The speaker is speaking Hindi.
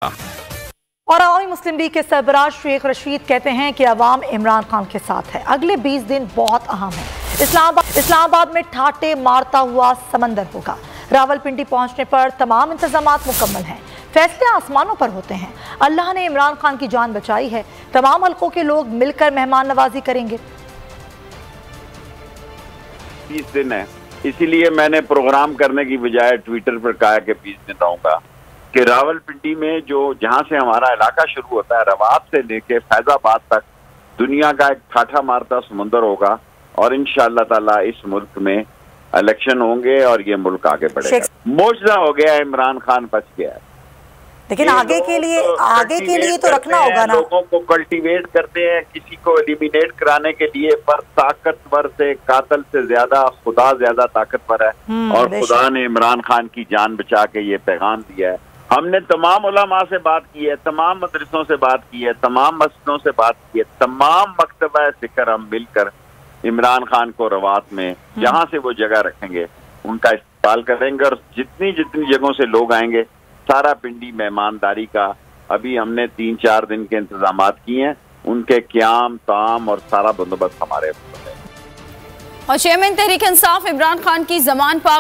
और अवामी मुस्लिम लीग के सरबराह शेख रशीद कहते हैं कि अवाम इमरान खान के साथ है। अगले 20 दिन बहुत अहम है। इस्लामाबाद में ठाटे मारता हुआ समंदर होगा। रावलपिंडी पहुंचने पर तमाम इंतजामात मुकम्मल हैं। फैसले आसमानों पर होते हैं। अल्लाह ने इमरान खान की जान बचाई है। तमाम हल्कों के लोग मिलकर मेहमान नवाजी करेंगे। 20 दिन है, इसीलिए मैंने प्रोग्राम करने की बजाय ट्विटर पर कहा कि 20 दिन रहूंगा कि रावलपिंडी में जहां से हमारा इलाका शुरू होता है, रवाब से लेके फैजाबाद तक दुनिया का एक ठाठा मारता समुंदर होगा और इंशाअल्लाह ताला इस मुल्क में इलेक्शन होंगे और ये मुल्क आगे बढ़ेगा। मोजदा हो गया, इमरान खान बच गया है, लेकिन आगे के लिए तो रखना होगा ना। लोगों को कल्टीवेट करते हैं, किसी को एलिमिनेट कराने के लिए, पर ताकतवर से कातिल से ज्यादा खुदा ज्यादा ताकतवर है और खुदा ने इमरान खान की जान बचा के ये पैगाम दिया है। हमने तमाम उलमा से बात की है, तमाम मदरसों से बात की है, तमाम मस्जिदों से बात की है, तमाम मकतबा ज़िक्र हम मिलकर इमरान खान को रवात में जहां से वो जगह रखेंगे उनका इस्तेमाल करेंगे और जितनी जगहों से लोग आएंगे सारा पिंडी मेहमानदारी का अभी हमने 3-4 दिन के इंतजाम किए हैं, उनके क़याम ताम और सारा बंदोबस्त हमारे। और चेयरमैन तहरीक इंसाफ इमरान खान की जमान पाक